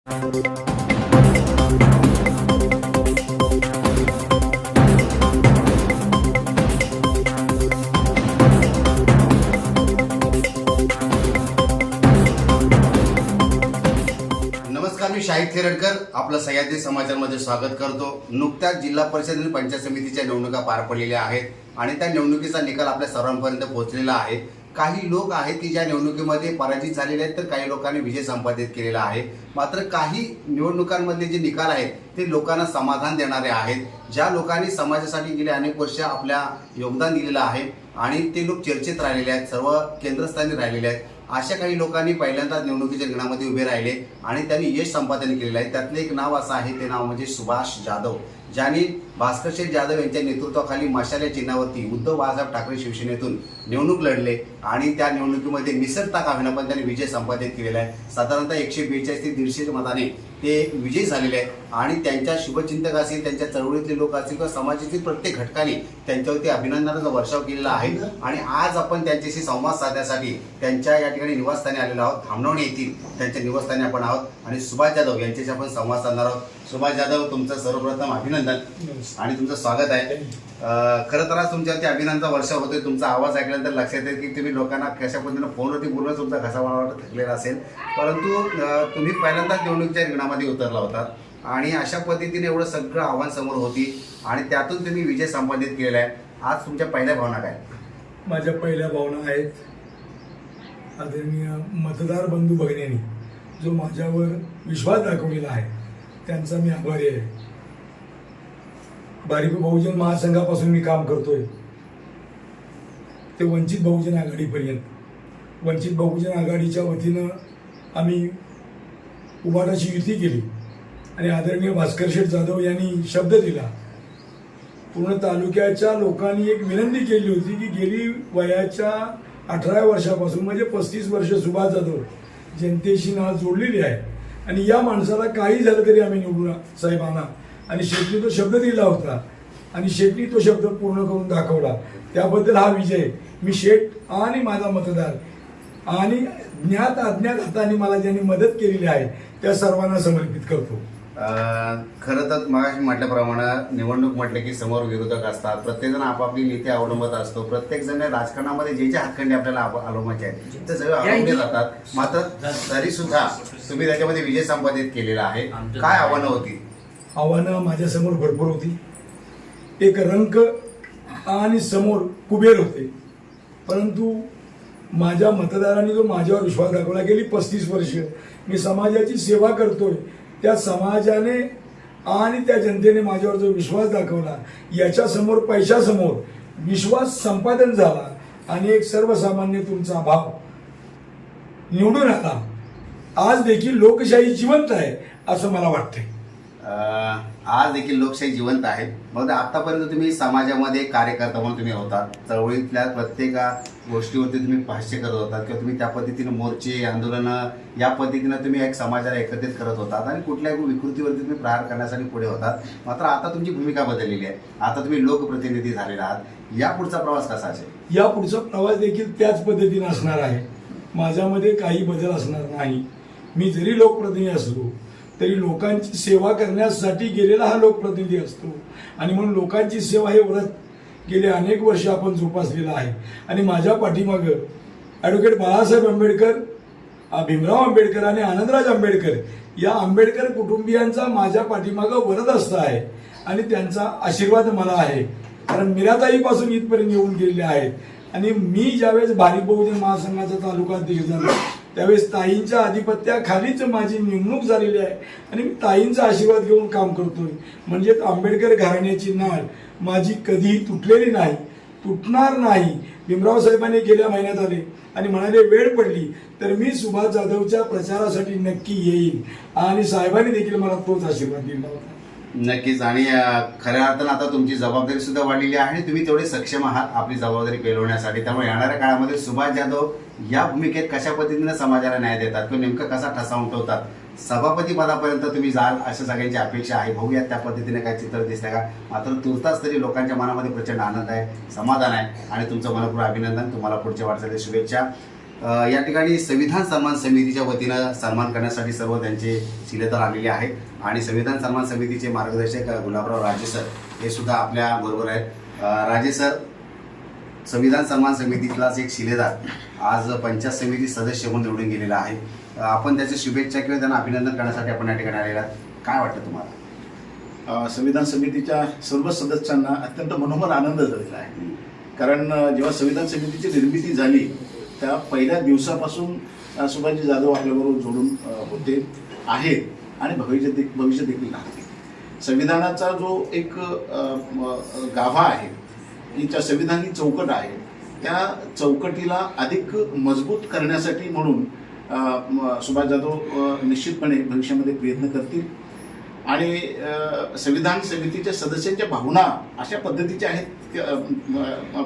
नमस्कार, मी शाहिद खेरडकर आपलं सह्याद्री समाचारमध्ये स्वागत करतो। नुकत्याच जिल्हा परिषद आणि पंचायत समितीच्या निवडणुका पार पडलेल्या आहेत आणि त्या निवडणुकीचा निकाल आपल्या सर्वांपर्यंत पोहोचलेला आहे। काही लोक आहेत की ज्या निवडणुकीमध्ये पराजित झालेले आहेत, तर काही लोकांनी विजय संपादित केलेला आहे। मात्र काही निवडणुकांमधले जे निकाल आहेत ते लोकांना समाधान देणारे आहेत। ज्या लोकांनी समाजासाठी गेले अनेक वर्ष आपल्या योगदान दिलेलं आहे आणि ते लोक चर्चेत राहिलेले आहेत, सर्व केंद्रस्थानी राहिलेले आहेत, अशा काही लोकांनी पहिल्यांदा निवडणुकीच्या रिंगणामध्ये उभे राहिले आणि त्यांनी यश संपादन केलेलं आहे। त्यातले एक नाव असं आहे, ते नाव म्हणजे सुभाष जाधव, ज्यांनी भास्कर शेठ जाधव यांच्या नेतृत्वाखाली मशाल या चिन्हावरती उद्धव बाळासाहेब ठाकरे शिवसेनेतून निवडणूक लढले आणि त्या निवडणुकीमध्ये निसटता का होईना पण त्यांनी विजय संपादित केलेला आहे। साधारणतः 142 ते 150 मताने ते विजयी झालेले आहेत आणि त्यांच्या शुभचिंतक असतील, त्यांच्या चळवळीतले लोक असतील किंवा समाजातील प्रत्येक घटकाने त्यांच्यावरती अभिनंदनाचा वर्षाव केलेला आहे। आणि आज आपण त्यांच्याशी संवाद साधण्यासाठी त्यांच्या या ठिकाणी निवासस्थानी आलेलो आहोत। धामणवणे येथील त्यांच्या निवासस्थानी आपण आहोत आणि सुभाष जाधव यांच्याशी आपण संवाद साधणार आहोत। सुभाष जाधव, तुमचं सर्वप्रथम अभिनंदन आणि तुमचं स्वागत आहे। खरं तर आज तुमच्यावरती अभिनंदनाचा वर्षाव होतोय। तुमचा आवाज ऐकल्यानंतर लक्षात येईल की तुम्ही लोकांना कशा पद्धतीने फोनवरती बोलून तुमचा घसा वाटत थकलेला असेल, परंतु तुम्ही पहिल्यांदाच निवडणुकीच्या रिंगणामध्ये उतरला होता आणि अशा पद्धतीने एवढं सगळं आव्हान समोर होती आणि त्यातून तुम्ही विजय संपादित केलेला आहे। आज तुमच्या पहिल्या भावना काय? माझ्या पहिल्या भावना आहेत, आदरणीय मतदार बंधू भगिनींनी जो माझ्यावर विश्वास दाखवलेला आहे त्यांचा मी आभारी आहे। भारिप बहुजन महासंघापासून मी काम करतोय ते वंचित बहुजन आघाडीपर्यंत। वंचित बहुजन आघाडीच्या वतीनं आम्ही उभाटाची युती केली आणि आदरणीय भास्कर शेठ जाधव यांनी शब्द दिला। पूर्ण तालुक्याच्या लोकांनी एक विनंती केली होती की गेली वयाच्या 18 वर्षापासून म्हणजे 35 वर्ष सुभाष जाधव जनतेशी नाळ जोडलेली आहे आणि या माणसाला काही झालं तरी आम्ही निवडून साहेबांना, आणि शेठनी तो शब्द दिला होता आणि शेठनी तो शब्द पूर्ण करून दाखवला। त्याबद्दल हा विजय मी शेठ आणि माझा मतदार आणि ज्ञात अज्ञात हाताने मला ज्यांनी मदत केलेली आहे त्या सर्वांना समर्पित करतो। खरं तर मगाशी म्हटल्याप्रमाणे निवडणूक म्हटलं की समोर विरोधक असतात, प्रत्येकजण आपापली नीती अवलंबत असतो, प्रत्येकजण राजकारणामध्ये जे जे हातखंडे आपल्याला अवलंबायचे आहेत ते सगळे अवलंबले जातात। मात्र तरी सुद्धा तुम्ही त्याच्यामध्ये विजय संपादित केलेला आहे। काय आव्हानं होती? आव्हानं माझ्यासमोर भरपूर होती। एक रंक आणि समोर कुबेर होते, परंतु माझ्या मतदारांनी जो माझ्यावर विश्वास दाखवला, गेली 35 वर्ष मी समाजाची सेवा करतोय, त्या समाजाने आणि त्या जनतेने माझ्यावर जो विश्वास दाखवला याच्यासमोर पैशासमोर विश्वास संपादन झाला आणि एक सर्वसामान्य तुमचा भाव निवडून आला। आज देखील लोकशाही जिवंत आहे असं मला वाटतंय। आज देखील लोकशाही जिवंत आहे। मग आतापर्यंत तुम्ही समाजामध्ये कार्यकर्ता म्हणून तुम्ही होतात, चळवळीतल्या प्रत्येक गोष्टीवरती तुम्ही भाष्य करत होतात किंवा तुम्ही त्या पद्धतीने मोर्चे आंदोलनं या पद्धतीनं तुम्ही एक समाजाला एकत्रित करत होतात आणि कुठल्याही विकृतीवरती तुम्ही प्रहार करण्यासाठी पुढे होतात। मात्र आता तुमची भूमिका बदललेली आहे, आता तुम्ही लोकप्रतिनिधी झालेला आहात। या पुढचा प्रवास कसा असेल? या पुढचा प्रवास देखील त्याच पद्धतीने असणार आहे। माझ्यामध्ये काही बदल असणार नाही। मी जरी लोकप्रतिनिधी असलो तरी लोकांची सेवा करण्यासाठी गेलेला हा लोकप्रतिनिधी असतो आणि म्हणून लोकांची सेवा हे व्रत गेले अनेक वर्ष आपण जोपासलेलं आहे। आणि माझ्या पाठीमागं ॲडव्होकेट बाळासाहेब आंबेडकर, भीमराव आंबेडकर आणि आनंदराज आंबेडकर या आंबेडकर कुटुंबियांचा माझ्या पाठीमागं वरदहस्त आहे आणि त्यांचा आशीर्वाद मला आहे, कारण मीराताईपासून इथपर्यंत येऊन गेलेले आहेत। आणि मी ज्यावेळेस भारिप बहुजन महासंघाचा तालुका अध्यक्ष झालो त्यावेळेस ताईंच्या आधिपत्याखालीच माझी नेमणूक झालेली आहे आणि मी ताईंचा आशीर्वाद घेऊन काम करतोय। म्हणजे आंबेडकर घराण्याची नाळ माझी कधीही तुटलेली नाही, तुटणार नाही। भीमराव साहेबांनी गेल्या महिन्यात आले आणि म्हणाले वेळ पडली तर मी सुभाष जाधवच्या प्रचारासाठी नक्की येईल आणि साहेबांनी देखील मला तोच आशीर्वाद दिला होता। नक्कीच। आणि खऱ्या अर्थानं आता तुमची जबाबदारी सुद्धा वाढलेली आहे आणि तुम्ही तेवढे सक्षम आहात आपली जबाबदारी पेलवण्यासाठी। त्यामुळे येणाऱ्या काळामध्ये सुभाष जाधव या भूमिकेत कशा पद्धतीने समाजाला न्याय देतात किंवा नेमका कसा ठसा उमटवतात, सभापती पदापर्यंत तुम्ही जाल अशा सगळ्यांची अपेक्षा आहे। बघूया त्या पद्धतीने काय चित्र दिसतंय का। मात्र तुर्तास तरी लोकांच्या मनामध्ये प्रचंड आनंद आहे, समाधान आहे आणि तुमचं मनपूर्वक अभिनंदन। तुम्हाला पुढच्या वाटचालीस शुभेच्छा। या ठिकाणी संविधान सन्मान समितीच्या वतीनं सन्मान करण्यासाठी सर्व त्यांचे शिलेदार आलेले आहेत आणि संविधान सन्मान समितीचे मार्गदर्शक गुलाबराव राजे सर हे सुद्धा आपल्या बरोबर आहेत. राजे सर, संविधान सन्मान समितीतलाच एक शिलेदार आज पंचायत समिती सदस्य म्हणून निवडून गेलेला आहे. आपण त्याचे शुभेच्छा किंवा त्यांना अभिनंदन करण्यासाठी आपण या ठिकाणी आलेला आहात. काय वाटतं तुम्हाला? संविधान समितीच्या सर्व सदस्यांना अत्यंत मनोहर आनंद झालेला आहे. कारण जेव्हा संविधान समितीची निर्मिती झाली त्या पहिल्या दिवसापासून सुभाषजी जाधव आपल्याबरोबर जोडून होते आहेत आणि भविष्य देखील राहतील. संविधानाचा जो एक गाभा आहे, ही ज्या संविधानी चौकट आहे, त्या चौकटीला अधिक मजबूत करण्यासाठी म्हणून सुभाष जाधव निश्चितपणे भविष्यामध्ये प्रयत्न करतील. आणि संविधान समितीच्या सदस्यांच्या भावना अशा पद्धतीच्या आहेत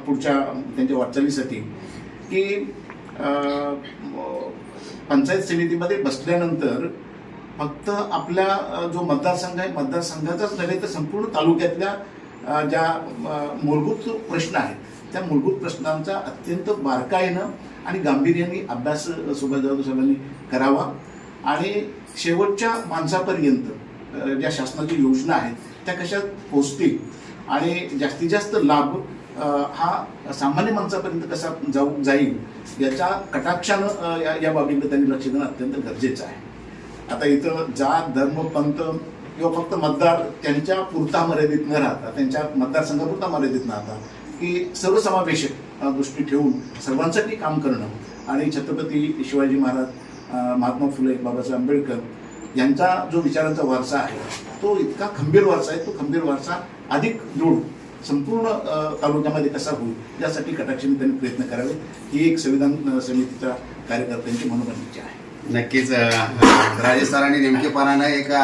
पुढच्या त्यांच्या वाटचालीसाठी की पंचायत समितीमध्ये बसल्यानंतर फक्त आपल्या जो मतदारसंघ आहे, मतदारसंघाचाच नव्हे तर संपूर्ण तालुक्यातल्या ज्या मूलभूत प्रश्न आहेत त्या मूलभूत प्रश्नांचा अत्यंत बारकाईनं आणि गांभीर्याने अभ्यास सुभाष जाधव साहेबांनी करावा आणि शेवटच्या माणसापर्यंत ज्या शासनाची योजना आहेत त्या कशा पोहोचतील आणि जास्तीत जास्त लाभ हा सामान्य माणसापर्यंत कसा जाईल याच्या कटाक्षानं या बाबीकडे त्यांनी लक्ष देणं अत्यंत गरजेचं आहे. आता इथं जात, धर्म, पंथ किंवा फक्त मतदार त्यांच्या पुरता मर्यादित न राहता, त्यांच्या मतदारसंघापुरता मर्यादित न राहता की सर्वसमावेशक दृष्टी ठेवून सर्वांसाठी काम करणं आणि छत्रपती शिवाजी महाराज, महात्मा फुले, बाबासाहेब आंबेडकर यांचा जो विचारांचा वारसा आहे तो इतका खंबीर वारसा आहे. तो खंबीर वारसा अधिक दृढ संपूर्ण तालुक्यामध्ये कसा होईल यासाठी कटाक्षाने त्यांनी प्रयत्न करावे ही एक संविधान समितीच्या कार्यकर्त्यांची मनोगत आहे. नक्कीच राजे सरांनी नेमकेपणानं एका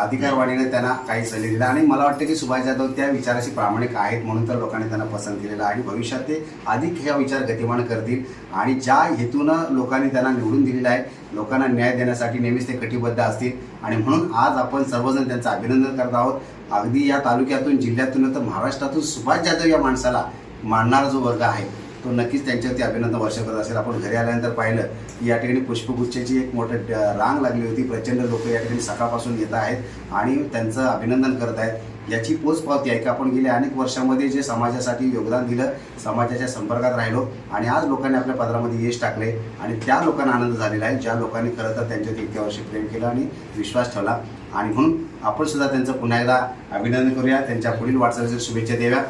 अधिकारवाणीने त्यांना काही सल्ले दिला आणि मला वाटतं की सुभाष जाधव त्या विचाराशी प्रामाणिक आहेत म्हणून तर लोकांनी त्यांना पसंत केलेलं आहे. भविष्यात ते अधिक हे विचार गतिमान करतील आणि ज्या हेतूनं लोकांनी त्यांना निवडून दिलेलं आहे, लोकांना न्याय देण्यासाठी नेहमीच ते कटिबद्ध असतील आणि म्हणून आज आपण सर्वजण त्यांचं अभिनंदन करत आहोत. अगदी या तालुक्यातून, जिल्ह्यातून तर महाराष्ट्रातून सुभाष जाधव या माणसाला मानणारा जो वर्ग आहे तो नक्कीच त्यांच्यावरती अभिनंदन वर्ष करत असेल. आपण घरी आल्यानंतर पाहिलं की या ठिकाणी पुष्पगुच्छाची एक मोठी रांग लागली होती. प्रचंड लोक या ठिकाणी सकाळपासून येत आहेत आणि त्यांचं अभिनंदन करत आहेत. याची पोचपावती आहे की आपण गेल्या अनेक वर्षामध्ये जे समाजासाठी योगदान दिलं, समाजाच्या संपर्कात राहिलो आणि आज लोकांनी आपल्या पदरामध्ये यश टाकले आणि त्या लोकांना आनंद झालेला आहे ज्या लोकांनी खरं तर त्यांच्यावरती इतक्या वर्ष प्रेम केलं आणि विश्वास ठेवला. आणि म्हणून आपण सुद्धा त्यांचं पुन्हा एकदा अभिनंदन करूया, त्यांच्या पुढील वाटचालीची शुभेच्छा देऊया.